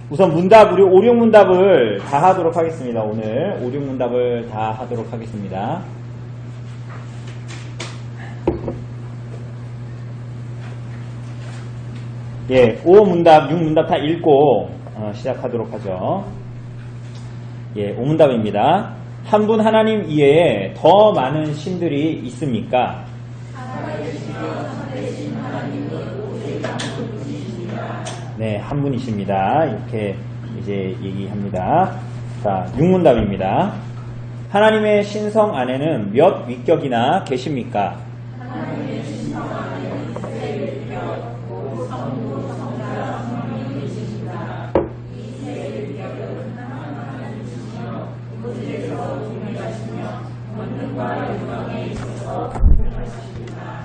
우선 문답, 우리 5, 6문답을 다 하도록 하겠습니다. 오늘 5, 6문답을 다 하도록 하겠습니다. 예, 5문답, 6문답 다 읽고 시작하도록 하죠. 예, 5문답입니다. 한 분 하나님 이외에 더 많은 신들이 있습니까? 네, 한 분이십니다. 이렇게 이제 얘기합니다. 자, 6문답입니다. 하나님의 신성 안에는 몇 위격이나 계십니까? 하나님의 신성 안에는 세 위격, 성부, 성자, 성령이 계십니다. 이 세 위격은 하나님이시며 그곳에서 동일하시며 권능과 영광에 있어서 동일하십니다.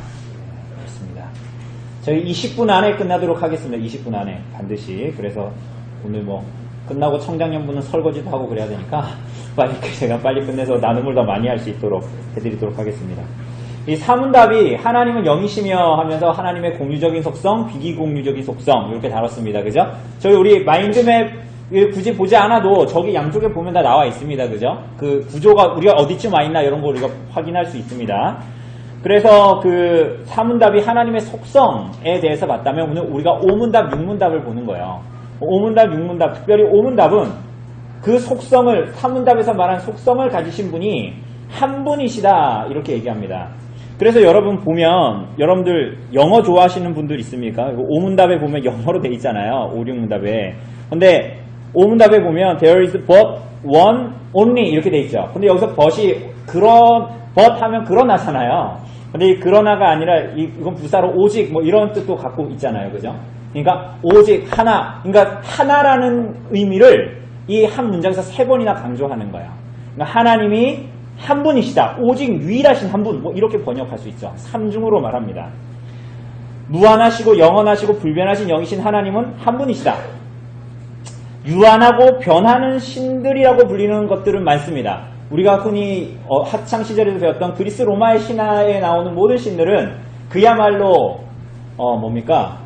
그렇습니다. 저희 20분 안에 끝나도록 하겠습니다. 20분 안에 반드시. 그래서 오늘 뭐 끝나고 청장년분은 설거지도 하고 그래야 되니까 제가 빨리 끝내서 나눔을 더 많이 할 수 있도록 해드리도록 하겠습니다. 이 4문답이 하나님은 영이시며 하면서 하나님의 공유적인 속성, 비기공유적인 속성 이렇게 다뤘습니다. 그죠? 저희 우리 마인드맵 굳이 보지 않아도 저기 양쪽에 보면 다 나와 있습니다. 그죠? 그 구조가 우리가 어디쯤 와 있나 이런 걸 우리가 확인할 수 있습니다. 그래서 그 4문답이 하나님의 속성에 대해서 봤다면 오늘 우리가 5문답, 6문답을 보는 거예요. 5문답, 6문답, 특별히 5문답은 그 속성을, 3문답에서 말한 속성을 가지신 분이 한 분이시다 이렇게 얘기합니다. 그래서 여러분 보면 여러분들 영어 좋아하시는 분들 있습니까? 5문답에 보면 영어로 돼 있잖아요. 5, 6문답에. 근데 5문답에 보면 there is but one only 이렇게 돼 있죠. 근데 여기서 but이 but 하면 그러나잖아요. 근데 이 그러나가 아니라 이건 부사로 오직 뭐 이런 뜻도 갖고 있잖아요. 그죠? 그러니까 오직 하나, 그러니까 하나라는 의미를 이 한 문장에서 3번이나 강조하는 거예요. 그러니까 하나님이 한 분이시다. 오직 유일하신 한 분. 뭐 이렇게 번역할 수 있죠. 3중으로 말합니다. 무한하시고 영원하시고 불변하신 영이신 하나님은 한 분이시다. 유한하고 변하는 신들이라고 불리는 것들은 많습니다. 우리가 흔히 학창 시절에도 배웠던 그리스 로마의 신화에 나오는 모든 신들은 그야말로 뭡니까?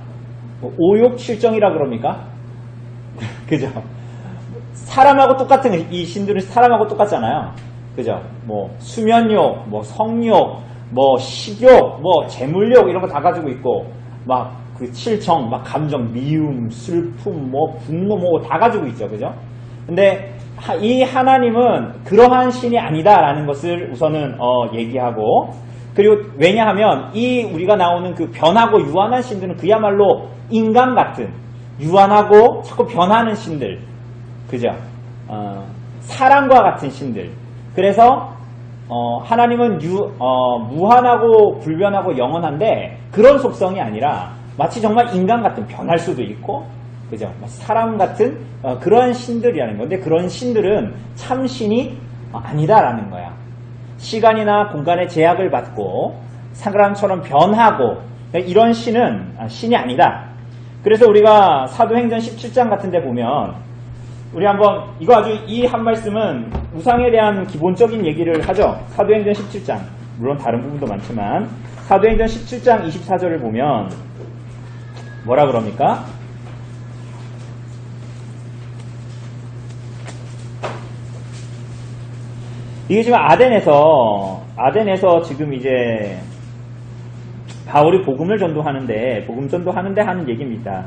오욕칠정이라 그럽니까? 그죠? 사람하고 똑같은 이 신들은 사람하고 똑같잖아요. 그죠? 뭐 수면욕, 뭐 성욕, 뭐 식욕, 뭐 재물욕 이런 거 다 가지고 있고 막 그 칠정, 막 감정, 미움, 슬픔, 뭐 분노 뭐 다 가지고 있죠. 그죠? 근데 이 하나님은 그러한 신이 아니다라는 것을 우선은 얘기하고 그리고 왜냐하면 이 우리가 나오는 그 변하고 유한한 신들은 그야말로 인간 같은 유한하고 자꾸 변하는 신들 그죠? 사람과 같은 신들 그래서 하나님은 무한하고 불변하고 영원한데 그런 속성이 아니라 마치 정말 인간 같은 변할 수도 있고 그죠? 사람 같은 그런 신들이라는 건데 그런 신들은 참 신이 아니다라는 거야. 시간이나 공간의 제약을 받고 사람처럼 변하고 이런 신은 신이 아니다. 그래서 우리가 사도행전 17장 같은 데 보면 우리 한번 이거 아주 이 한 말씀은 우상에 대한 기본적인 얘기를 하죠. 사도행전 17장 물론 다른 부분도 많지만 사도행전 17장 24절을 보면 뭐라 그럽니까? 이게 지금 아덴에서 지금 이제 바울이 복음을 전도하는데 복음 전도하는데 하는 얘기입니다.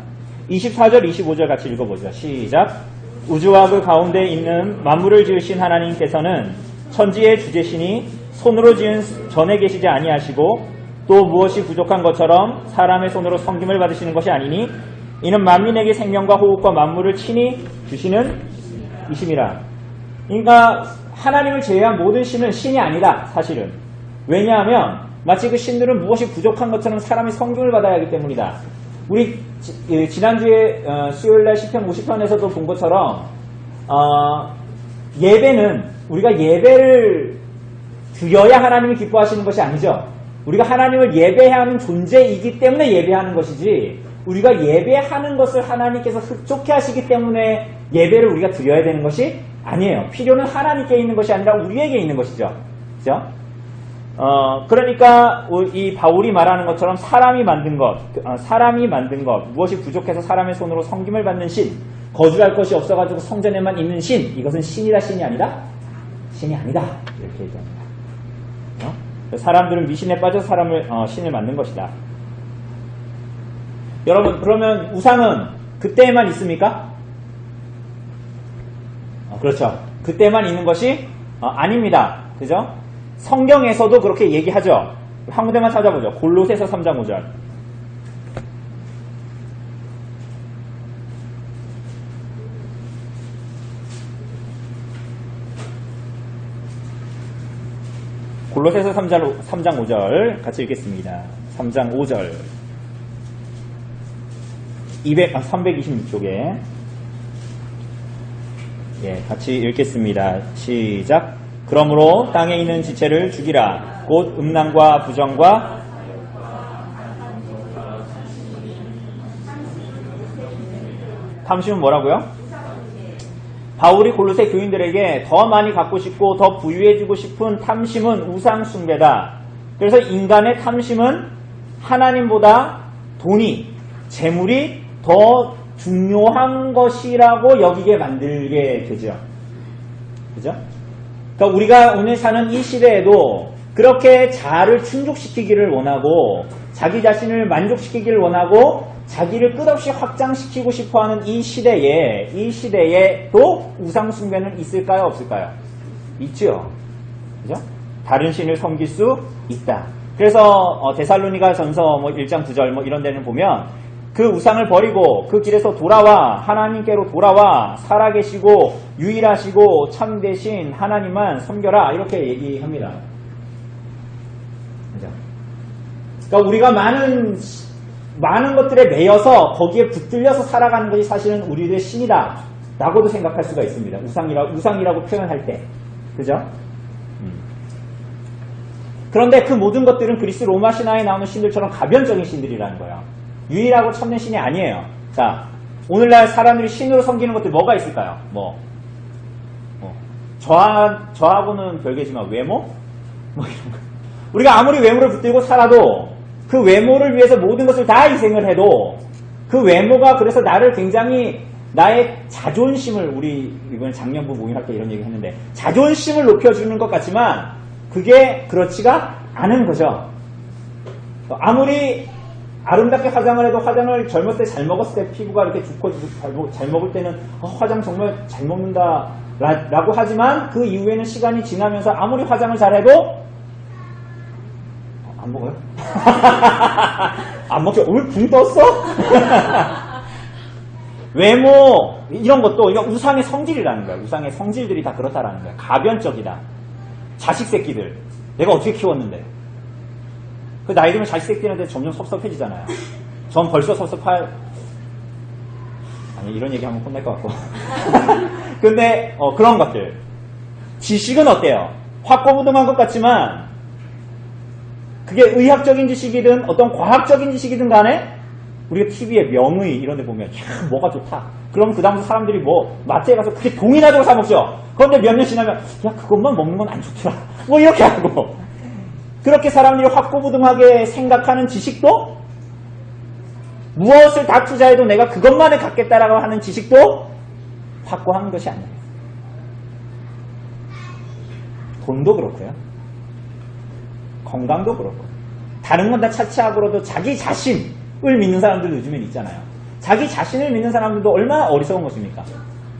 24절 25절 같이 읽어보죠. 시작. 우주와 그 가운데 있는 만물을 지으신 하나님께서는 천지의 주제시니 손으로 지은 전에 계시지 아니하시고 또 무엇이 부족한 것처럼 사람의 손으로 섬김을 받으시는 것이 아니니 이는 만민에게 생명과 호흡과 만물을 친히 주시는 이심이라. 그러니까 하나님을 제외한 모든 신은 신이 아니다. 사실은. 왜냐하면 마치 그 신들은 무엇이 부족한 것처럼 사람이 섬김을 받아야 하기 때문이다. 우리 지난주에 수요일날 시편 50편에서도 본 것처럼 예배는 우리가 예배를 드려야 하나님이 기뻐하시는 것이 아니죠. 우리가 하나님을 예배해야 하는 존재이기 때문에 예배하는 것이지 우리가 예배하는 것을 하나님께서 흡족해 하시기 때문에 예배를 우리가 드려야 되는 것이 아니에요. 필요는 하나님께 있는 것이 아니라 우리에게 있는 것이죠. 그죠? 그러니까 이 바울이 말하는 것처럼 사람이 만든 것, 무엇이 부족해서 사람의 손으로 섬김을 받는 신, 거주할 것이 없어가지고 성전에만 있는 신, 이것은 신이다 신이 아니다? 신이 아니다. 이렇게 얘기합니다. 사람들은 미신에 빠져 사람을 신을 만든 것이다. 여러분, 그러면 우상은 그때에만 있습니까? 그렇죠. 그때만 있는 것이 아닙니다. 그죠? 성경에서도 그렇게 얘기하죠. 한 군데만 찾아보죠. 골로새서 3장 5절. 골로새서 3장 5절 같이 읽겠습니다. 3장 5절 326쪽에 같이 읽겠습니다. 시작. 그러므로 땅에 있는 지체를 죽이라. 곧 음란과 부정과 탐심은 뭐라고요? 바울이 골로새 교인들에게 더 많이 갖고 싶고 더 부유해지고 싶은 탐심은 우상 숭배다. 그래서 인간의 탐심은 하나님보다 돈이, 재물이 더 중요한 것이라고 여기게 만들게 되죠. 그죠? 그러니까 우리가 오늘 사는 이 시대에도 그렇게 자아를 충족시키기를 원하고 자기 자신을 만족시키기를 원하고 자기를 끝없이 확장시키고 싶어하는 이 시대에도 우상 숭배는 있을까요? 없을까요? 있죠. 그죠? 다른 신을 섬길 수 있다. 그래서 데살로니가 전서 1장 9절 이런 데는 보면 그 우상을 버리고 그 길에서 돌아와 하나님께로 돌아와 살아계시고 유일하시고 참되신 하나님만 섬겨라 이렇게 얘기합니다. 그죠? 그러니까 우리가 많은 것들에 매여서 거기에 붙들려서 살아가는 것이 사실은 우리들의 신이다 라고도 생각할 수가 있습니다. 우상이라고 표현할 때. 그죠? 그런데 그 모든 것들은 그리스 로마 신화에 나오는 신들처럼 가변적인 신들이라는 거예요. 유일하고 참된 신이 아니에요. 자, 오늘날 사람들이 신으로 섬기는 것들 뭐가 있을까요? 저하고는 별개지만 외모? 이런 거. 우리가 아무리 외모를 붙들고 살아도 그 외모를 위해서 모든 것을 다 희생을 해도 그 외모가 그래서 나를 굉장히 나의 자존심을 우리 이번에 작년부 모임할 때 이런 얘기 했는데 자존심을 높여주는 것 같지만 그게 그렇지가 않은 거죠. 아무리 아름답게 화장을 해도 화장을 젊었을 때 잘 먹었을 때 피부가 이렇게 좋고 잘 먹을 때는 화장 정말 잘 먹는다 라고 하지만 그 이후에는 시간이 지나면서 아무리 화장을 잘해도 안 먹어요? 안 먹죠? 오늘 붕 떴어? 외모 이런 것도 이거 우상의 성질이라는 거야. 우상의 성질들이 다 그렇다라는 거야. 가변적이다. 자식 새끼들 내가 어떻게 키웠는데 그 나이 들면 자식 새끼들한테 점점 섭섭해지잖아요. 전 벌써 아니 이런 얘기하면 혼날 것 같고 근데 그런 것들 지식은 어때요? 확고부동한 것 같지만 그게 의학적인 지식이든 어떤 과학적인 지식이든 간에 우리가 TV에 명의 이런 데 보면 야 뭐가 좋다. 그럼 그 다음부터 사람들이 마트에 가서 그게 동이나 주고 사 먹죠. 그런데 몇 년 지나면 야 그것만 먹는 건 안 좋더라. 이렇게 하고 그렇게 사람들이 확고부동하게 생각하는 지식도 무엇을 다 투자해도 내가 그것만을 갖겠다라고 하는 지식도 확고한 것이 아니에요. 돈도 그렇고요. 건강도 그렇고 다른 건 다 차치하고라도 자기 자신을 믿는 사람들도 요즘엔 있잖아요. 자기 자신을 믿는 사람들도 얼마나 어리석은 것입니까?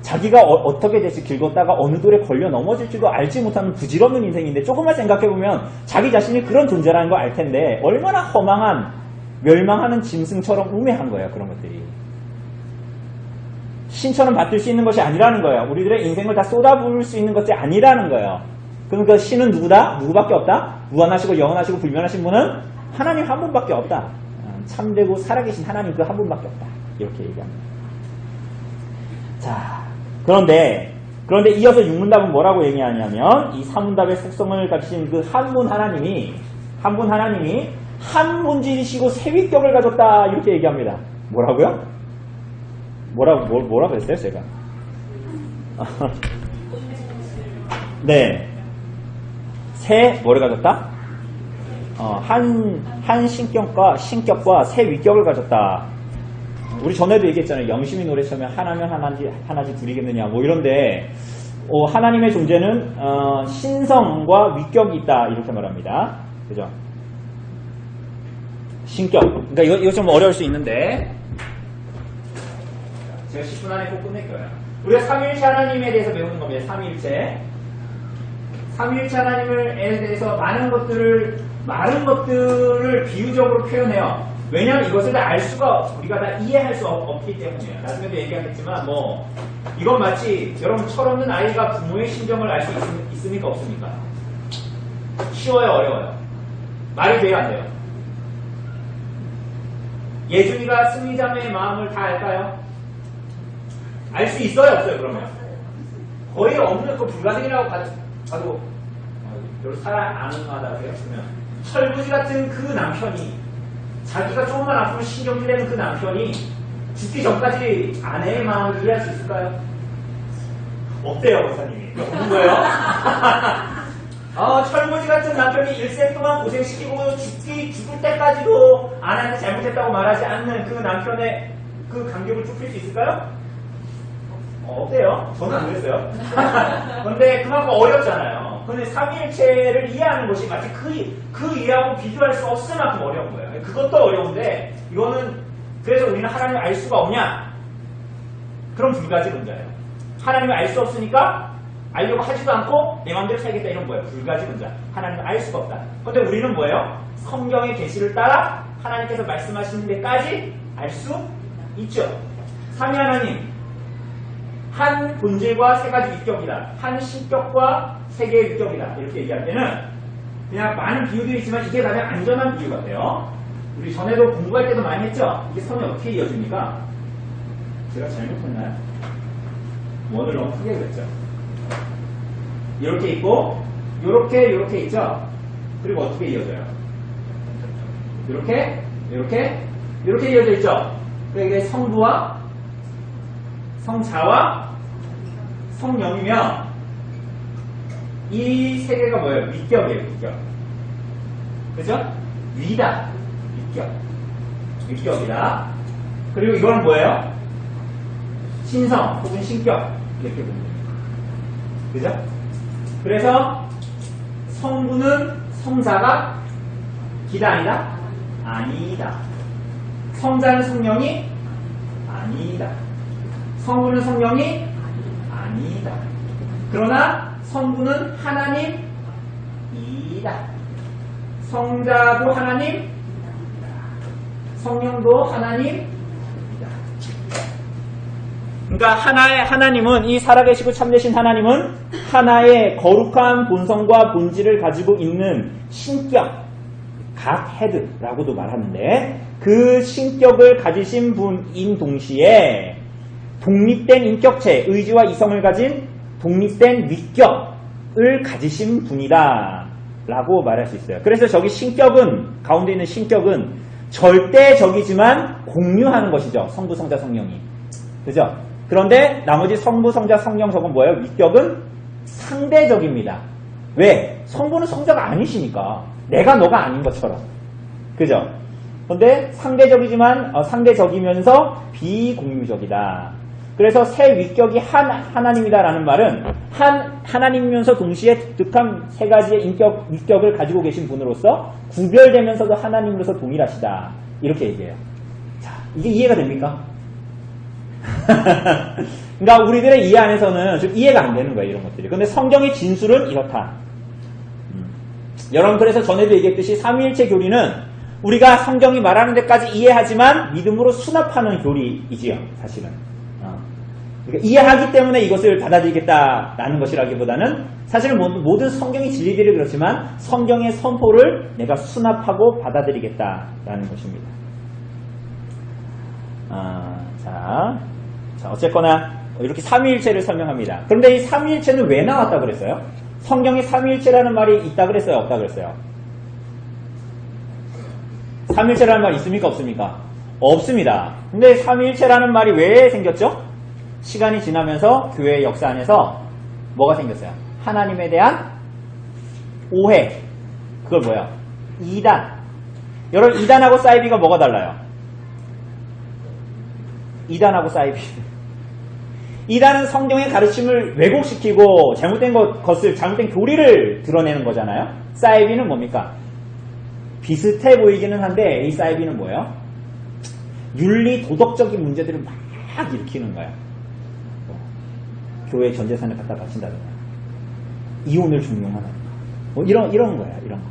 자기가 어떻게 될지 긁었다가 어느 돌에 걸려 넘어질지도 알지 못하는 부질없는 인생인데 조금만 생각해보면 자기 자신이 그런 존재라는 걸 알 텐데 얼마나 허망한 멸망하는 짐승처럼 우매한 거예요. 그런 것들이 신처럼 받들 수 있는 것이 아니라는 거예요. 우리들의 인생을 다 쏟아부을 수 있는 것이 아니라는 거예요. 그럼 그 신은 누구다? 누구밖에 없다? 무한하시고 영원하시고 불변하신 분은 하나님 한 분밖에 없다. 참되고 살아계신 하나님 그 한 분밖에 없다. 이렇게 얘기합니다. 자, 그런데 이어서 6문답은 뭐라고 얘기하냐면 이 3문답의 속성을 가지신 그 한 분 하나님이 한 본질이시고 세위격을 가졌다 이렇게 얘기합니다. 뭐라고요? 뭐라고 했어요 제가? 네. 뭐를 가졌다? 한 신격과 세 위격을 가졌다. 우리 전에도 얘기했잖아요. 영심이 노래 처음에 하나면 하나지 둘이겠느냐 뭐 이런데 하나님의 존재는 신성과 위격이 있다 이렇게 말합니다. 그죠? 신격. 그러니까 이거 좀 어려울 수 있는데 제가 10분 안에 꼭 끝낼 거예요. 우리가 삼위일체 하나님에 대해서 배우는 겁니다. 삼위일체 하나님에 대해서 많은 것들을 비유적으로 표현해요. 왜냐하면 이것을 다 알 수가 우리가 다 이해할 수 없기 때문이에요. 나중에도 얘기하겠지만 이건 마치 여러분 철없는 아이가 부모의 심정을 알 수 있습니까 없습니까? 쉬워요 어려워요? 말이 돼요 안 돼요? 예준이가 승리자매의 마음을 다 알까요? 알 수 있어요 없어요 그러면? 거의 없는 그 불가능이라고 봐도 별로 사람 아는 거하다 그랬으면 철부지 같은 그 남편이 자기가 조금만 아프면 신경질내는 그 남편이 죽기 전까지 아내의 마음을 이해할 수 있을까요? 없대요 목사님이. 없는 거예요? 철부지 같은 남편이 일생 동안 고생시키고 죽을 때까지도 아내한테 잘못했다고 말하지 않는 그 남편의 그 간격을 좁힐 수 있을까요? 없대요. 저는 안 그랬어요. 그런데 그만큼 어렵잖아요. 근데 삼위일체를 이해하는 것이 마치 그 이해하고 비교할 수 없을 만큼 어려운 거예요. 그것도 어려운데 이거는 그래서 우리는 하나님을 알 수가 없냐? 그럼 불가지론자예요. 하나님을 알 수 없으니까 알려고 하지도 않고 내 마음대로 살겠다 이런 거예요. 불가지론자. 하나님을 알 수가 없다. 그런데 우리는 뭐예요? 성경의 계시를 따라 하나님께서 말씀하시는 데까지 알 수 있죠. 삼위 하나님 한 본질과 세 가지 위격이다. 한 신격과 세 개의 위격이다. 이렇게 얘기할 때는 그냥 많은 비유들이 있지만 이게 가장 안전한 비유 같아요. 우리 전에도 공부할 때도 많이 했죠? 이게 선이 어떻게 이어집니까? 제가 잘못했나요? 원을 너무 크게 그렸죠? 이렇게 있고 이렇게 있죠? 그리고 어떻게 이어져요? 이렇게 이어져 있죠? 그러니까 이게 성부와 성자와 성령이면 이 세 개가 뭐예요? 위격이에요. 위격. 그죠? 위다. 위격이다. 그리고 이거는 뭐예요? 신성 혹은 신격 이렇게 보면 됩니다. 그죠? 그래서 성부는 성자가 기다 아니다? 아니다. 성자는 성령이 아니다. 성부는 성령이 아니다. 그러나 성부는 하나님이다. 성자도 하나님, 성령도 하나님이다. 그러니까 하나님은 이 살아계시고 참되신 하나님은 하나의 거룩한 본성과 본질을 가지고 있는 신격, 각 헤드라고도 말하는데 그 신격을 가지신 분인 동시에 독립된 인격체, 의지와 이성을 가진 독립된 위격을 가지신 분이다 라고 말할 수 있어요. 그래서 저기 신격은, 가운데 있는 신격은 절대적이지만 공유하는 것이죠. 성부, 성자, 성령이. 그죠? 그런데 나머지 성부, 성자, 성령 저건 뭐예요? 위격은 상대적입니다. 왜? 성부는 성자가 아니시니까. 내가 너가 아닌 것처럼. 그죠? 그런데 상대적이면서 비공유적이다. 그래서 새 위격이 하나님이다라는 말은 하나님이면서 동시에 독특한 세 가지의 위격을 가지고 계신 분으로서 구별되면서도 하나님으로서 동일하시다. 이렇게 얘기해요. 자, 이게 이해가 됩니까? 그러니까 우리들의 이해 안에서는 좀 이해가 안 되는 거예요. 이런 것들이. 근데 성경의 진술은 이렇다. 여러분 그래서 전에도 얘기했듯이 삼위일체 교리는 우리가 성경이 말하는 데까지 이해하지만 믿음으로 수납하는 교리이지요. 사실은. 그러니까 이해하기 때문에 이것을 받아들이겠다라는 것이라기보다는 사실은 모든 성경의 진리들이 그렇지만 성경의 선포를 내가 수납하고 받아들이겠다라는 것입니다. 자, 어쨌거나 이렇게 삼위일체를 설명합니다. 그런데 이 삼위일체는 왜 나왔다고 그랬어요? 성경에 삼위일체라는 말이 있다 그랬어요? 없다 그랬어요? 삼위일체라는 말이 있습니까? 없습니까? 없습니다. 근데 삼위일체라는 말이 왜 생겼죠? 시간이 지나면서 교회의 역사 안에서 뭐가 생겼어요? 하나님에 대한 오해. 그걸 뭐야? 이단. 여러분 이단하고 사이비가 뭐가 달라요? 이단하고 사이비. 이단은 성경의 가르침을 왜곡시키고 잘못된 것을, 잘못된 교리를 드러내는 거잖아요. 사이비는 뭡니까? 비슷해 보이기는 한데 이 사이비는 뭐예요? 윤리, 도덕적인 문제들을 막 일으키는 거예요. 교회 전 재산을 갖다 바친다든가 이혼을 종용하는 이런 거예요. 이런 거.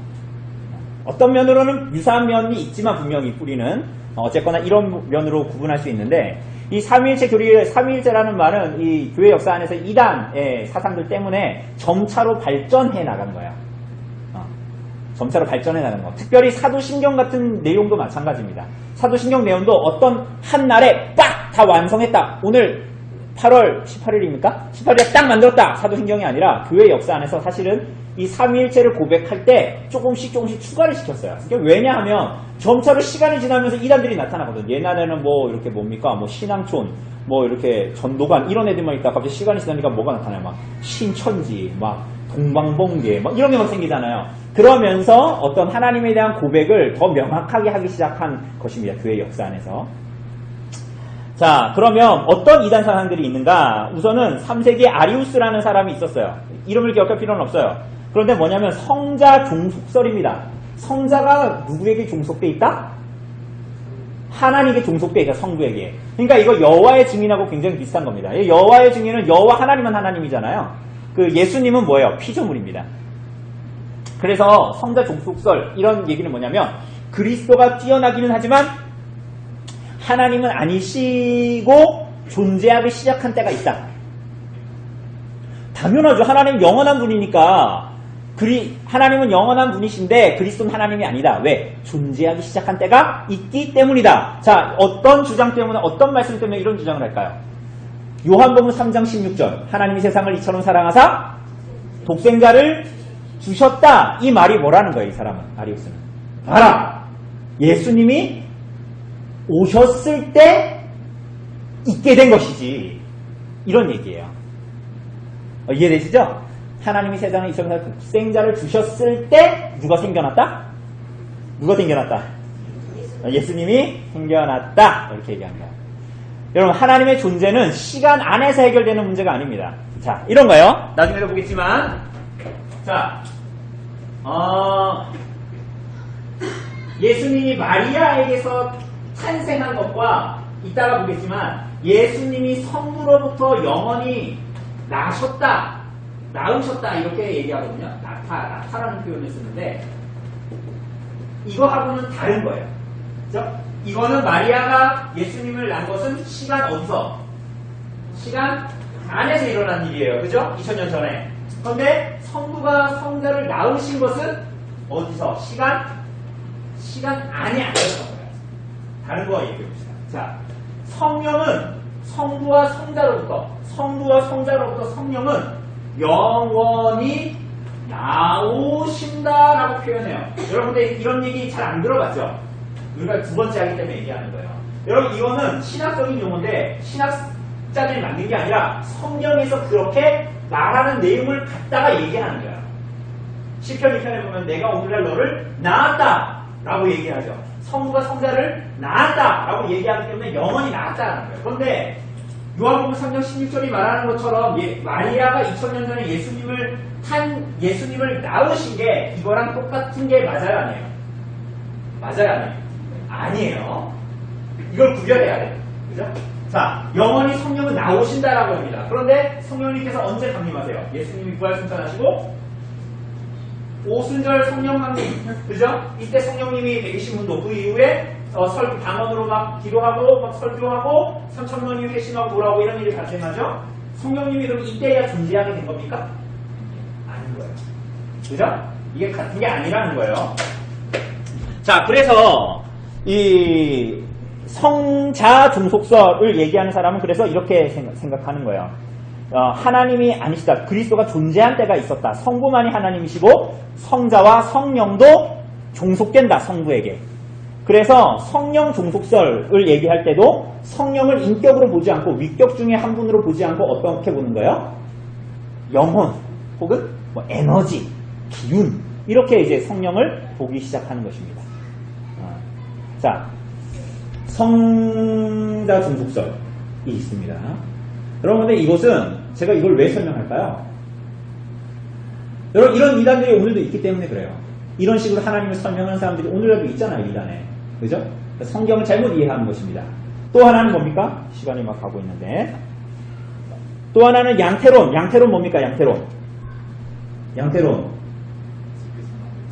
어떤 면으로는 유사한 면이 있지만 분명히 뿌리는 어쨌거나 이런 면으로 구분할 수 있는데 이 삼위일체 교리, 삼위일체라는 말은 이 교회 역사 안에서 이단의 사상들 때문에 점차로 발전해 나간 거예요. 점차로 발전해 나가는 거. 특별히 사도신경 같은 내용도 마찬가지입니다. 사도신경 내용도 어떤 한 날에 빡 다 완성했다. 오늘 8월 18일입니까? 18일에 딱 만들었다. 사도신경이 아니라 교회 역사 안에서 사실은 이 삼위일체를 고백할 때 조금씩 추가를 시켰어요. 왜냐하면 점차로 시간이 지나면서 이단들이 나타나거든. 옛날에는 뭐 이렇게 뭡니까? 뭐 신앙촌, 뭐 이렇게 전도관 이런 애들만 있다. 갑자기 시간이 지나니까 뭐가 나타나요? 막 신천지, 막 동방번개, 막 이런 게 막 생기잖아요. 그러면서 어떤 하나님에 대한 고백을 더 명확하게 하기 시작한 것입니다. 교회 역사 안에서. 자, 그러면 어떤 이단 사상들이 있는가? 우선은 3세기에 아리우스라는 사람이 있었어요. 이름을 기억할 필요는 없어요. 그런데 뭐냐면 성자 종속설입니다. 성자가 누구에게 종속돼 있다? 하나님에게 종속돼 있다. 성부에게. 그러니까 이거 여호와의 증인하고 굉장히 비슷한 겁니다. 여호와의 증인은 여호와 하나님은 하나님이잖아요. 그 예수님은 뭐예요? 피조물입니다. 그래서 성자 종속설 이런 얘기는 뭐냐면 그리스도가 뛰어나기는 하지만 하나님은 아니시고 존재하기 시작한 때가 있다. 당연하죠. 하나님은 영원한 분이니까 하나님은 영원한 분이신데 그리스도는 하나님이 아니다. 왜? 존재하기 시작한 때가 있기 때문이다. 자, 어떤 주장 때문에 어떤 말씀 때문에 이런 주장을 할까요? 요한복음 3장 16절 하나님이 세상을 이처럼 사랑하사 독생자를 주셨다. 이 말이 뭐라는 거예요? 이 사람은 아리우스는. 봐라. 예수님이 오셨을 때 있게 된 것이지. 이런 얘기예요. 이해되시죠? 하나님이 세상에 이처럼 독생자를 주셨을 때 누가 생겨났다? 누가 생겨났다? 예수님이 생겨났다. 이렇게 얘기합니다. 여러분, 하나님의 존재는 시간 안에서 해결되는 문제가 아닙니다. 자, 이런 거요. 나중에도 보겠지만, 자, 예수님이 마리아에게서 탄생한 것과 이따가 보겠지만 예수님이 성부로부터 영원히 나셨다, 낳으셨다 이렇게 얘기하거든요. 나타라는 표현을 쓰는데 이거하고는 다른 거예요. 그죠? 이거는 마리아가 예수님을 낳은 것은 시간 어디서? 시간 안에서 일어난 일이에요. 그죠? 2000년 전에. 그런데 성부가 성자를 낳으신 것은 어디서? 시간 안에 안에서. 다른 거 얘기해봅시다. 자, 성령은 성부와 성자로부터 성령은 영원히 나오신다라고 표현해요. 여러분들 이런 얘기 잘 안 들어봤죠? 우리가 두 번째 하기 때문에 얘기하는 거예요. 여러분, 이거는 신학적인 용어인데 신학자들이 만든 게 아니라 성경에서 그렇게 말하는 내용을 갖다가 얘기하는 거예요. 시편 2편에 보면 내가 오늘날 너를 낳았다 라고 얘기하죠. 성부가 성자를 낳았다 라고 얘기하기 때문에 영원히 낳았다는 거예요. 그런데 요한복음 3장 16절이 말하는 것처럼 마리아가 2000년 전에 예수님을 낳으신 게 이거랑 똑같은 게 맞아요, 아니에요? 맞아요, 아니에요? 아니에요. 이걸 구별해야 돼요. 그죠? 자, 영원히 성령은 나오신다라고 합니다. 그런데 성령님께서 언제 강림하세요? 예수님이 부활승천하시고 오순절 성령 강림, 그죠? 이때 성령님이 120문도 그 이후에 방언으로 막 기도하고 막 설교하고 3,000명 이후 회심하고 돌아오고 이런 일이 발생하죠? 성령님이 그럼 이때야 존재하게 된 겁니까? 아닌 거예요. 그죠? 이게 같은 게 아니라는 거예요. 자, 그래서 이 성자 종속설을 얘기하는 사람은 그래서 이렇게 생각하는 거예요. 하나님이 아니시다. 그리스도가 존재한 때가 있었다. 성부만이 하나님이시고 성자와 성령도 종속된다. 성부에게. 그래서 성령 종속설을 얘기할 때도 성령을 인격으로 보지 않고 위격 중에 한 분으로 보지 않고 어떻게 보는 거예요? 영혼 혹은 뭐 에너지, 기운 이렇게 이제 성령을 보기 시작하는 것입니다. 자, 성자 종속설. 있습니다. 여러분, 근데 이것은 제가 이걸 왜 설명할까요? 여러분, 이런 이단들이 오늘도 있기 때문에 그래요. 이런 식으로 하나님을 설명하는 사람들이 오늘날도 있잖아요, 이단에. 그죠? 성경을 잘못 이해하는 것입니다. 또 하나는 뭡니까? 시간이 막 가고 있는데. 또 하나는 양태론. 양태론 뭡니까? 양태론. 양태론.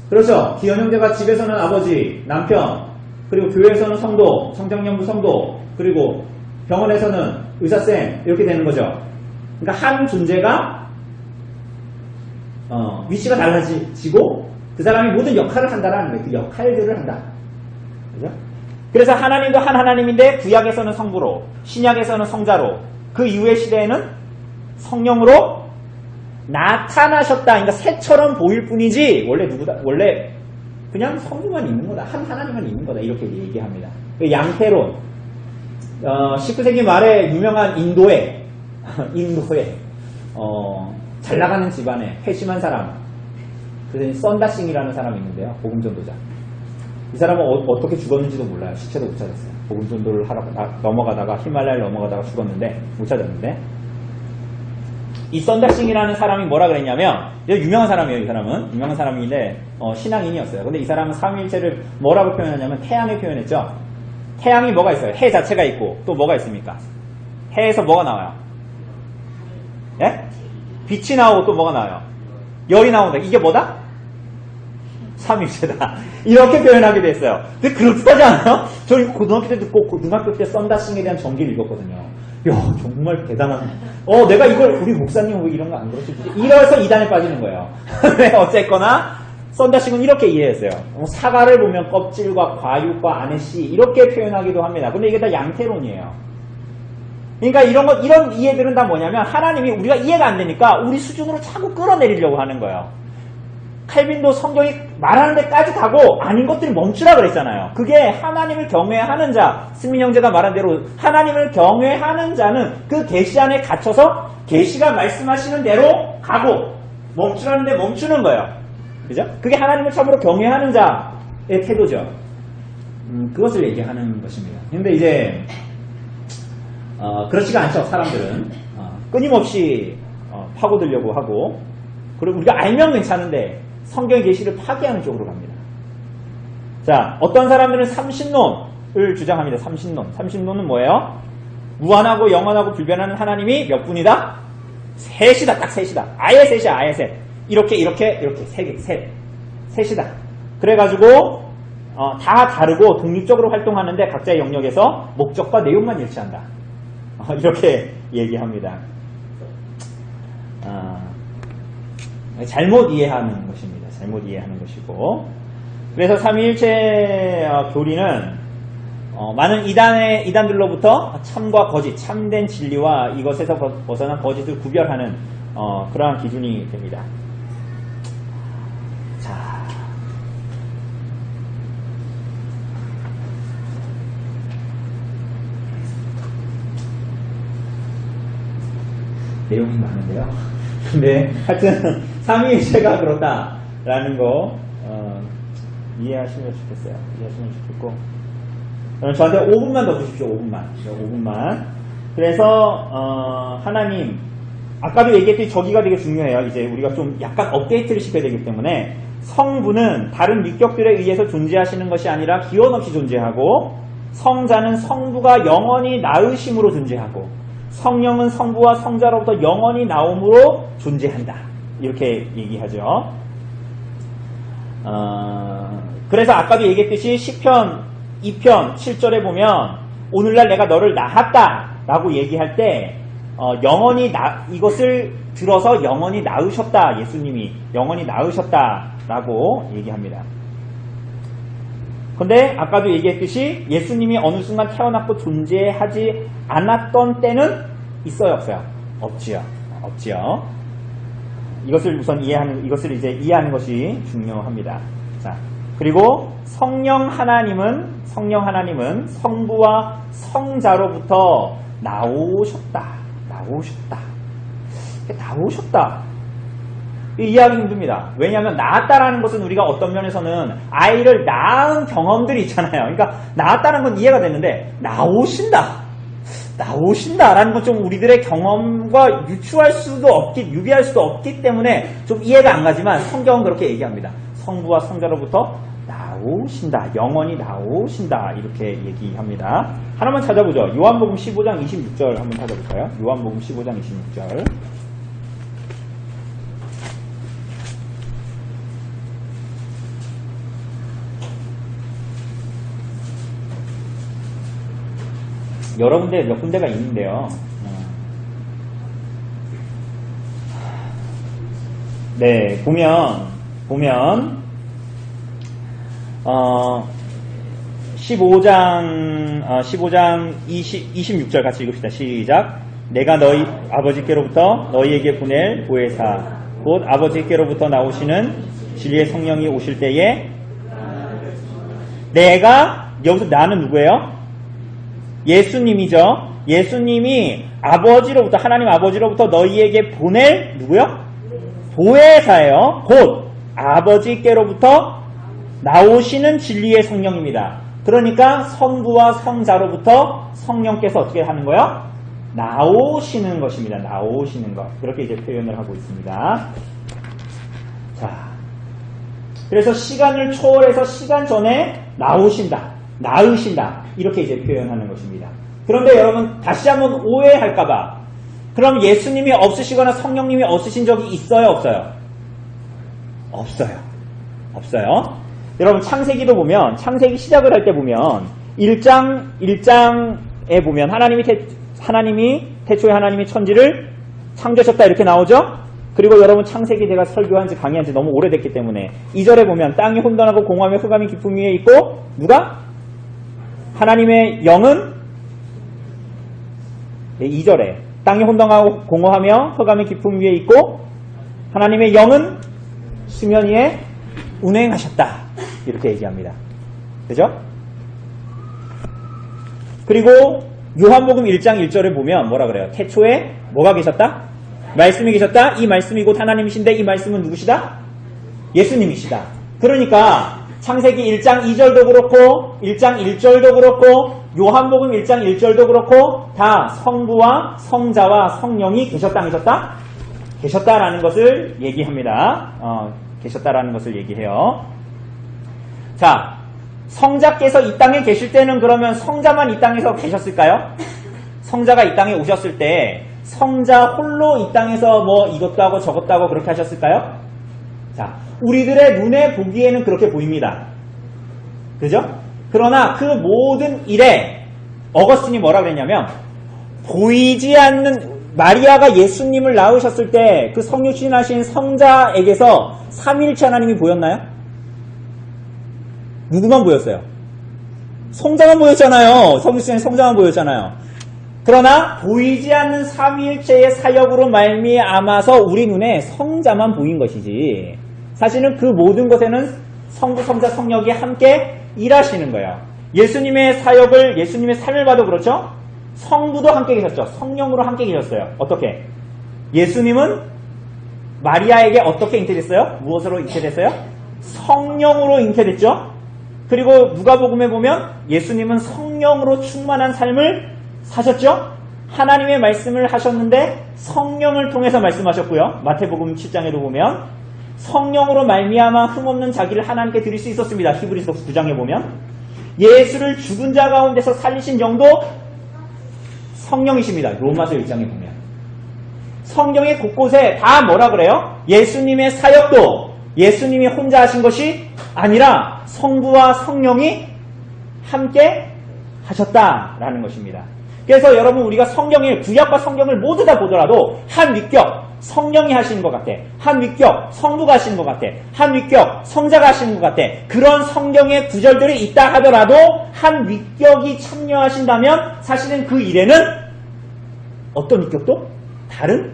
그렇죠. 기현 형제가 집에서는 아버지, 남편, 그리고 교회에서는 성도, 성장연부 성도, 그리고 병원에서는 의사쌤, 이렇게 되는 거죠. 그러니까 한 존재가 위치가 달라지고 그 사람이 모든 역할을 한다라는 거예요. 그 역할들을 한다. 그죠? 그래서 하나님도 한 하나님인데 구약에서는 성부로, 신약에서는 성자로, 그 이후의 시대에는 성령으로 나타나셨다. 그러니까 새처럼 보일 뿐이지 원래 그냥 성부만 있는 거다. 한 하나님만 있는 거다. 이렇게 얘기합니다. 양태론. 19세기 말에 유명한 인도에 잘 나가는 집안에 회심한 사람, 그 썬다싱이라는 사람이 있는데요. 복음전도자. 이 사람은 어떻게 죽었는지도 몰라요. 시체도 못 찾았어요. 복음전도를 하러 넘어가다가 히말라야를 넘어가다가 죽었는데 못 찾았는데, 이 썬다싱이라는 사람이 뭐라 그랬냐면, 유명한 사람이에요. 이 사람은 유명한 사람인데 신앙인이었어요. 근데 이 사람은 삼위일체를 뭐라고 표현하냐면 태양에 표현했죠. 태양이 뭐가 있어요? 해 자체가 있고 또 뭐가 있습니까? 해에서 뭐가 나와요? 예? 빛이 나오고 또 뭐가 나와요? 열이 나온다. 이게 뭐다? 삼위일체다. 이렇게 표현하게 됐어요. 근데 그럴듯하지 않아요? 저희 고등학교 때 듣고 고등학교 때 썬다싱에 대한 전기를 읽었거든요. 야, 정말 대단한. 내가 이걸 우리 목사님 왜 이런 거 안 그렇지? 이래서 이단에 빠지는 거예요. 어쨌거나 썬다싱은 이렇게 이해했어요. 사과를 보면 껍질과 과육과 안에 씨 이렇게 표현하기도 합니다. 근데 이게 다 양태론이에요. 그러니까 이런 이해들은 다 뭐냐면 하나님이 우리가 이해가 안 되니까 우리 수준으로 자꾸 끌어내리려고 하는 거예요. 칼빈도 성경이 말하는 데까지 가고 아닌 것들이 멈추라 그랬잖아요. 그게 하나님을 경외하는 자, 승민 형제가 말한 대로 하나님을 경외하는 자는 그 계시 안에 갇혀서 계시가 말씀하시는 대로 가고 멈추라는 데 멈추는 거예요. 그죠? 그게 하나님을 참으로 경외하는 자의 태도죠. 그것을 얘기하는 것입니다. 근데 이제 그렇지가 않죠. 사람들은 끊임없이 파고들려고 하고, 그리고 우리가 알면 괜찮은데 성경의 계시를 파괴하는 쪽으로 갑니다. 자, 어떤 사람들은 삼신론을 주장합니다. 삼신론은 뭐예요? 무한하고 영원하고 불변하는 하나님이 몇 분이다? 셋이다. 딱 셋이다. 아예 셋이야. 아예 셋. 이렇게 셋이다. 그래가지고 다 다르고 독립적으로 활동하는데 각자의 영역에서 목적과 내용만 일치한다. 이렇게 얘기합니다. 잘못 이해하는 것입니다. 잘못 이해하는 것이고, 그래서 삼위일체 교리는 많은 이단들로부터 참과 거짓, 참된 진리와 이것에서 벗어난 거짓을 구별하는 그러한 기준이 됩니다. 자, 내용이 많은데요. 근데 하여튼 삼위일체가 그렇다라는 거 이해하시면 좋겠어요. 이해하시면 좋겠고, 저한테 5분만 더 주십시오. 5분만. 그래서 하나님, 아까도 얘기했듯이 저기가 되게 중요해요. 이제 우리가 좀 약간 업데이트를 시켜야 되기 때문에, 성부는 다른 위격들에 의해서 존재하시는 것이 아니라 기원 없이 존재하고, 성자는 성부가 영원히 낳으심으로 존재하고, 성령은 성부와 성자로부터 영원히 나옴으로 존재한다. 이렇게 얘기하죠. 그래서 아까도 얘기했듯이 시편 2편 7절에 보면 오늘날 내가 너를 낳았다 라고 얘기할 때 이것을 들어서 영원히 낳으셨다. 예수님이 영원히 낳으셨다 라고 얘기합니다. 근데 아까도 얘기했듯이 예수님이 어느 순간 태어났고 존재하지 않았던 때는 있어요, 없어요? 없지요. 이것을 이해하는 것이 중요합니다. 자, 그리고 성령 하나님은 성부와 성자로부터 나오셨다. 이해하기 힘듭니다. 왜냐하면 낳았다라는 것은 우리가 어떤 면에서는 아이를 낳은 경험들이 있잖아요. 그러니까 낳았다는 건 이해가 되는데 나오신다. 나오신다라는 건 좀 우리들의 경험과 유비할 수도 없기 때문에 좀 이해가 안 가지만 성경은 그렇게 얘기합니다. 성부와 성자로부터 나오신다. 영원히 나오신다. 이렇게 얘기합니다. 하나만 찾아보죠. 요한복음 15장 26절 한번 찾아볼까요? 요한복음 15장 26절. 여러 군데, 몇 군데가 있는데요. 네, 보면, 15장 26절 같이 읽읍시다. 시작. 내가 너희 아버지께로부터 너희에게 보낼 보혜사, 곧 아버지께로부터 나오시는 진리의 성령이 오실 때에 내가, 여기서 나는 누구예요? 예수님이죠. 예수님이 아버지로부터, 하나님 아버지로부터 너희에게 보낼 누구요? 보혜사예요. 곧 아버지께로부터 나오시는 진리의 성령입니다. 그러니까 성부와 성자로부터 성령께서 어떻게 하는 거예요? 나오시는 것입니다. 나오시는 것. 그렇게 이제 표현을 하고 있습니다. 자, 그래서 시간을 초월해서 시간 전에 나오신다. 나으신다. 이렇게 이제 표현하는 것입니다. 그런데 여러분 다시 한번 오해할까봐, 그럼 예수님이 없으시거나 성령님이 없으신 적이 있어요? 없어요? 없어요. 여러분 창세기도 보면, 창세기 시작을 할 때 보면 1장에 보면 하나님이 태초에 하나님이 천지를 창조하셨다 이렇게 나오죠? 그리고 여러분 창세기 제가 설교한지 강의한지 너무 오래됐기 때문에 2절에 보면 땅이 혼돈하고 공허하며 흑암이 깊음 위에 있고 누가? 하나님의 영은 2절에 땅이 혼돈하고 공허하며 흑암이 깊음 위에 있고 하나님의 영은 수면 위에 운행하셨다. 이렇게 얘기합니다. 그죠? 그리고 요한복음 1장 1절에 보면 뭐라 그래요? 태초에 뭐가 계셨다? 말씀이 계셨다. 이 말씀이 곧 하나님이신데 이 말씀은 누구시다? 예수님이시다. 그러니까 창세기 1장 2절도 그렇고 1장 1절도 그렇고 요한복음 1장 1절도 그렇고 다 성부와 성자와 성령이 계셨다 안 계셨다? 계셨다라는 것을 얘기합니다. 계셨다라는 것을 얘기해요. 자, 성자께서 이 땅에 계실 때는 그러면 성자만 이 땅에서 계셨을까요? 성자가 이 땅에 오셨을 때 성자 홀로 이 땅에서 뭐 이것도 하고 저것도 하고 그렇게 하셨을까요? 자, 우리들의 눈에 보기에는 그렇게 보입니다. 그죠? 그러나 그 모든 일에 어거스틴이 뭐라 그랬냐면 보이지 않는 마리아가 예수님을 낳으셨을 때 그 성육신하신 성자에게서 삼위일체 하나님이 보였나요? 누구만 보였어요? 성자만 보였잖아요. 성육신하신 성자만 보였잖아요. 그러나 보이지 않는 삼위일체의 사역으로 말미암아서 우리 눈에 성자만 보인 것이지 사실은 그 모든 것에는 성부, 성자, 성령이 함께 일하시는 거예요. 예수님의 사역을, 예수님의 삶을 봐도 그렇죠? 성부도 함께 계셨죠. 성령으로 함께 계셨어요. 어떻게? 예수님은 마리아에게 어떻게 잉태됐어요? 무엇으로 잉태됐어요? 성령으로 잉태됐죠. 그리고 누가복음에 보면 예수님은 성령으로 충만한 삶을 사셨죠. 하나님의 말씀을 하셨는데 성령을 통해서 말씀하셨고요. 마태복음 7장에도 보면 성령으로 말미암아 흠없는 자기를 하나님께 드릴 수 있었습니다. 히브리서 9장에 보면 예수를 죽은 자 가운데서 살리신 영도 성령이십니다. 로마서 1장에 보면 성경의 곳곳에 다 뭐라 그래요? 예수님의 사역도 예수님이 혼자 하신 것이 아니라 성부와 성령이 함께 하셨다라는 것입니다. 그래서 여러분 우리가 성경을 구약과 성경을 모두 다 보더라도 한 위격 성령이 하시는 것 같아. 한 위격 성부가 하시는 것 같아. 한 위격 성자가 하시는 것 같아. 그런 성경의 구절들이 있다 하더라도 한 위격이 참여하신다면 사실은 그 일에는 어떤 위격도 다른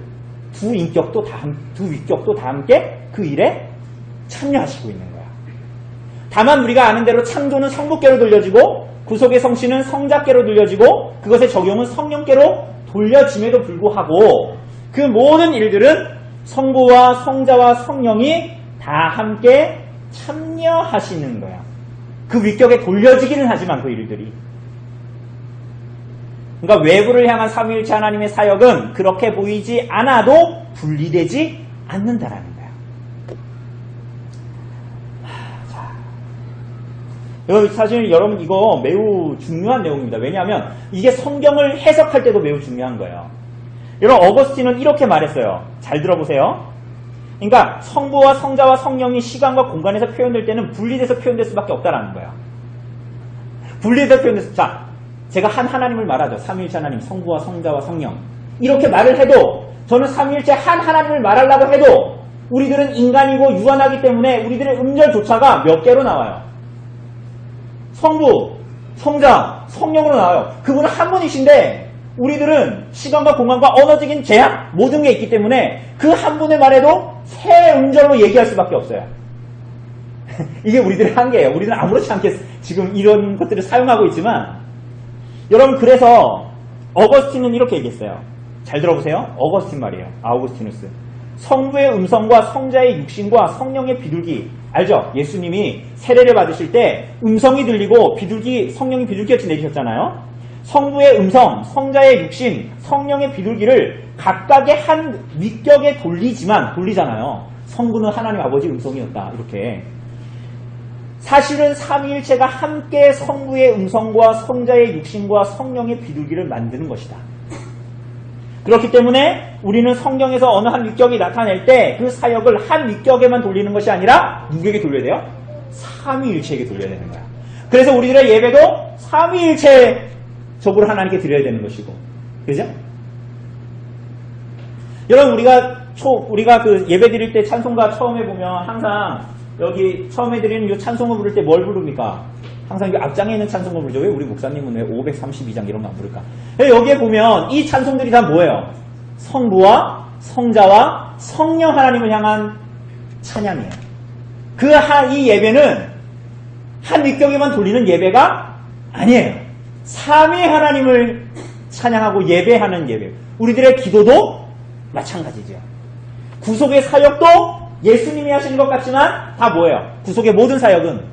두 인격도 두 위격도 다 함께 그 일에 참여하시고 있는 거야. 다만 우리가 아는 대로 창조는 성부께로 돌려지고 구속의 성취는 성자께로 돌려지고 그것의 적용은 성령께로 돌려짐에도 불구하고 그 모든 일들은 성부와 성자와 성령이 다 함께 참여하시는 거야. 그 위격에 돌려지기는 하지만 그 일들이. 그러니까 외부를 향한 삼위일체 하나님의 사역은 그렇게 보이지 않아도 분리되지 않는다라는 거예요. 사실 여러분 이거 매우 중요한 내용입니다. 왜냐하면 이게 성경을 해석할 때도 매우 중요한 거예요. 여러분 어거스틴은 이렇게 말했어요. 잘 들어보세요. 그러니까 성부와 성자와 성령이 시간과 공간에서 표현될 때는 분리돼서 표현될 수밖에 없다라는 거예요. 분리돼서 표현돼서 자 제가 한 하나님을 말하죠. 삼위일체 하나님, 성부와 성자와 성령 이렇게 말을 해도 저는 삼위일체 한 하나님을 말하려고 해도 우리들은 인간이고 유한하기 때문에 우리들의 음절조차가 몇 개로 나와요. 성부, 성자, 성령으로 나와요. 그분은 한 분이신데 우리들은 시간과 공간과 언어적인 제약 모든 게 있기 때문에 그 한 분의 말에도 세 음절로 얘기할 수밖에 없어요. 이게 우리들의 한계예요. 우리들은 아무렇지 않게 지금 이런 것들을 사용하고 있지만 여러분 그래서 어거스틴은 이렇게 얘기했어요. 잘 들어보세요. 어거스틴 말이에요. 아우구스티누스. 성부의 음성과 성자의 육신과 성령의 비둘기 알죠? 예수님이 세례를 받으실 때 음성이 들리고 비둘기 성령이 비둘기같이 내리셨잖아요. 성부의 음성, 성자의 육신, 성령의 비둘기를 각각의 한 위격에 돌리잖아요. 성부는 하나님 아버지 음성이었다. 이렇게. 사실은 삼위일체가 함께 성부의 음성과 성자의 육신과 성령의 비둘기를 만드는 것이다. 그렇기 때문에 우리는 성경에서 어느 한 위격이 나타낼 때 그 사역을 한 위격에만 돌리는 것이 아니라 누구에게 돌려야 돼요? 삼위일체에게 돌려야 되는 거야. 그래서 우리들의 예배도 삼위일체적으로 하나님께 드려야 되는 것이고, 그죠? 여러분 우리가 그 예배 드릴 때 찬송가 처음에 보면 항상 여기 처음에 드리는 이 찬송을 부를 때 뭘 부릅니까? 항상 이 앞장에 있는 찬송을 부르죠. 왜 우리 목사님은 왜 532장 이런 거 안 부를까? 여기에 보면 이 찬송들이 다 뭐예요? 성부와 성자와 성령 하나님을 향한 찬양이에요. 이 예배는 한 위격에만 돌리는 예배가 아니에요. 삼위 하나님을 찬양하고 예배하는 예배. 우리들의 기도도 마찬가지죠. 구속의 사역도 예수님이 하시는 것 같지만 다 뭐예요? 구속의 모든 사역은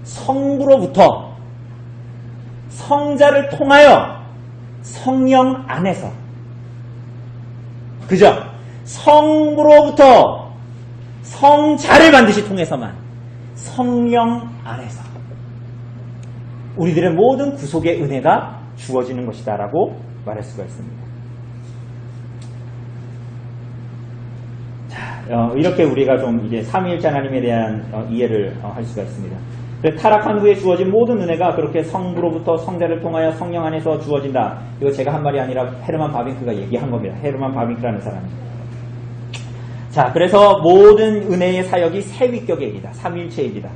성부로부터 성자를 통하여 성령 안에서, 그죠? 성부로부터 성자를 반드시 통해서만 성령 안에서 우리들의 모든 구속의 은혜가 주어지는 것이다 라고 말할 수가 있습니다. 자, 이렇게 우리가 좀 이제 삼위일체 하나님에 대한 이해를 할 수가 있습니다. 타락한 후에 주어진 모든 은혜가 그렇게 성부로부터 성자를 통하여 성령 안에서 주어진다. 이거 제가 한 말이 아니라 헤르만 바빙크가 얘기한 겁니다. 헤르만 바빙크라는 사람이. 자, 그래서 모든 은혜의 사역이 세 위격의 얘기다. 삼위일체이다.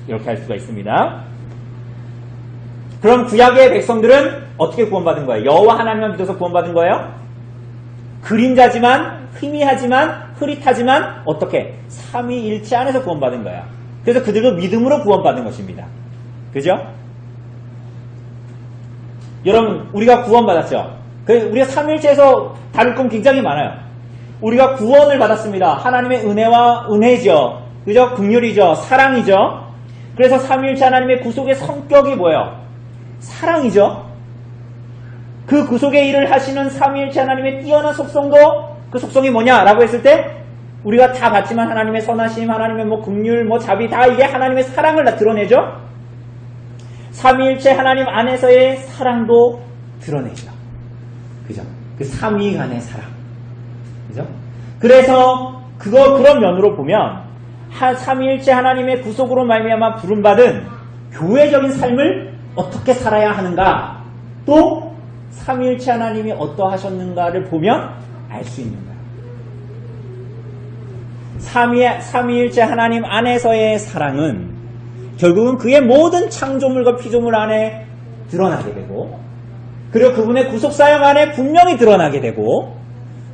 이렇게 할 수가 있습니다. 그럼 구약의 백성들은 어떻게 구원받은 거예요? 여호와 하나님만 믿어서 구원받은 거예요? 그림자지만 희미하지만 흐릿하지만 어떻게? 삼위일체 안에서 구원받은 거예요. 그래서 그들도 믿음으로 구원받은 것입니다. 그죠? 여러분 우리가 구원받았죠? 우리가 삼위일체에서 다룰 건 굉장히 많아요. 우리가 구원을 받았습니다. 하나님의 은혜죠. 그죠? 긍휼이죠. 사랑이죠. 그래서 삼위일체 하나님의 구속의 성격이 뭐예요? 사랑이죠. 그 구속의 일을 하시는 삼위일체 하나님의 뛰어난 속성도 그 속성이 뭐냐라고 했을 때 우리가 다 봤지만 하나님의 선하심, 하나님의 긍휼, 자비 다 이게 하나님의 사랑을 다 드러내죠. 삼위일체 하나님 안에서의 사랑도 드러내죠. 그죠? 그 삼위 간의 사랑. 그죠? 그래서 그런 면으로 보면 삼위일체 하나님의 구속으로 말미암아 부름받은 교회적인 삶을 어떻게 살아야 하는가, 또 삼위일체 하나님이 어떠하셨는가를 보면 알 수 있는 거예요. 삼위일체 하나님 안에서의 사랑은 결국은 그의 모든 창조물과 피조물 안에 드러나게 되고, 그리고 그분의 구속사역 안에 분명히 드러나게 되고,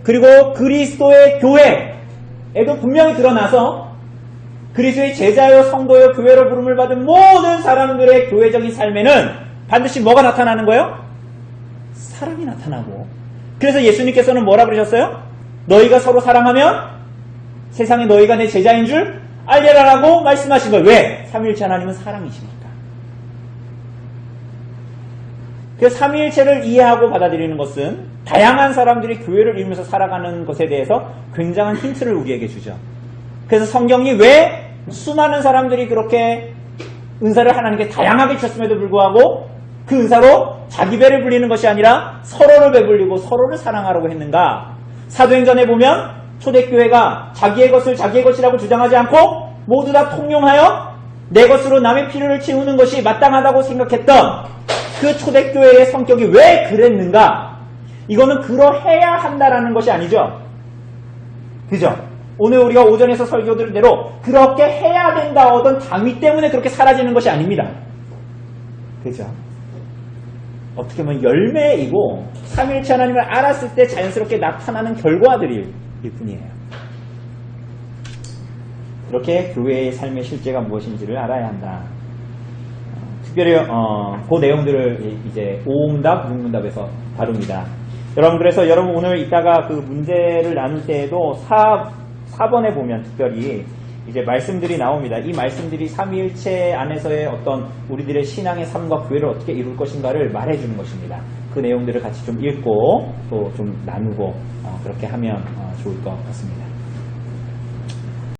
그리고 그리스도의 교회에도 분명히 드러나서 그리스도의 제자요 성도요 교회로 부름을 받은 모든 사람들의 교회적인 삶에는 반드시 뭐가 나타나는 거예요? 사랑이 나타나고. 그래서 예수님께서는 뭐라 그러셨어요? 너희가 서로 사랑하면 세상에 너희가 내 제자인 줄 알리라라고 말씀하신 거예요. 왜? 삼위일체 하나님은 사랑이시니까. 그 삼위일체를 이해하고 받아들이는 것은 다양한 사람들이 교회를 이루면서 살아가는 것에 대해서 굉장한 힌트를 우리에게 주죠. 그래서 성경이 왜 수많은 사람들이 그렇게 은사를 하나님께 다양하게 주셨음에도 불구하고 그 은사로 자기 배를 불리는 것이 아니라 서로를 배불리고 서로를 사랑하라고 했는가? 사도행전에 보면 초대교회가 자기의 것을 자기의 것이라고 주장하지 않고 모두 다 통용하여 내 것으로 남의 필요를 채우는 것이 마땅하다고 생각했던 그 초대교회의 성격이 왜 그랬는가? 이거는 그러해야 한다라는 것이 아니죠. 그죠? 오늘 우리가 오전에서 설교 들은 대로 그렇게 해야 된다 어떤 당위 때문에 그렇게 사라지는 것이 아닙니다. 그죠? 어떻게 보면 열매이고 삼위일체 하나님을 알았을 때 자연스럽게 나타나는 결과들일 뿐이에요. 그렇게 교회의 삶의 실제가 무엇인지를 알아야 한다. 특별히 그 내용들을 이제 5문답, 6문답에서 다룹니다. 여러분, 그래서 여러분 오늘 이따가 그 문제를 나눌 때에도 4번에 보면 특별히 이제 말씀들이 나옵니다. 이 말씀들이 삼위일체 안에서의 어떤 우리들의 신앙의 삶과 교회를 어떻게 이룰 것인가를 말해주는 것입니다. 그 내용들을 같이 좀 읽고 또 좀 나누고 그렇게 하면 좋을 것 같습니다.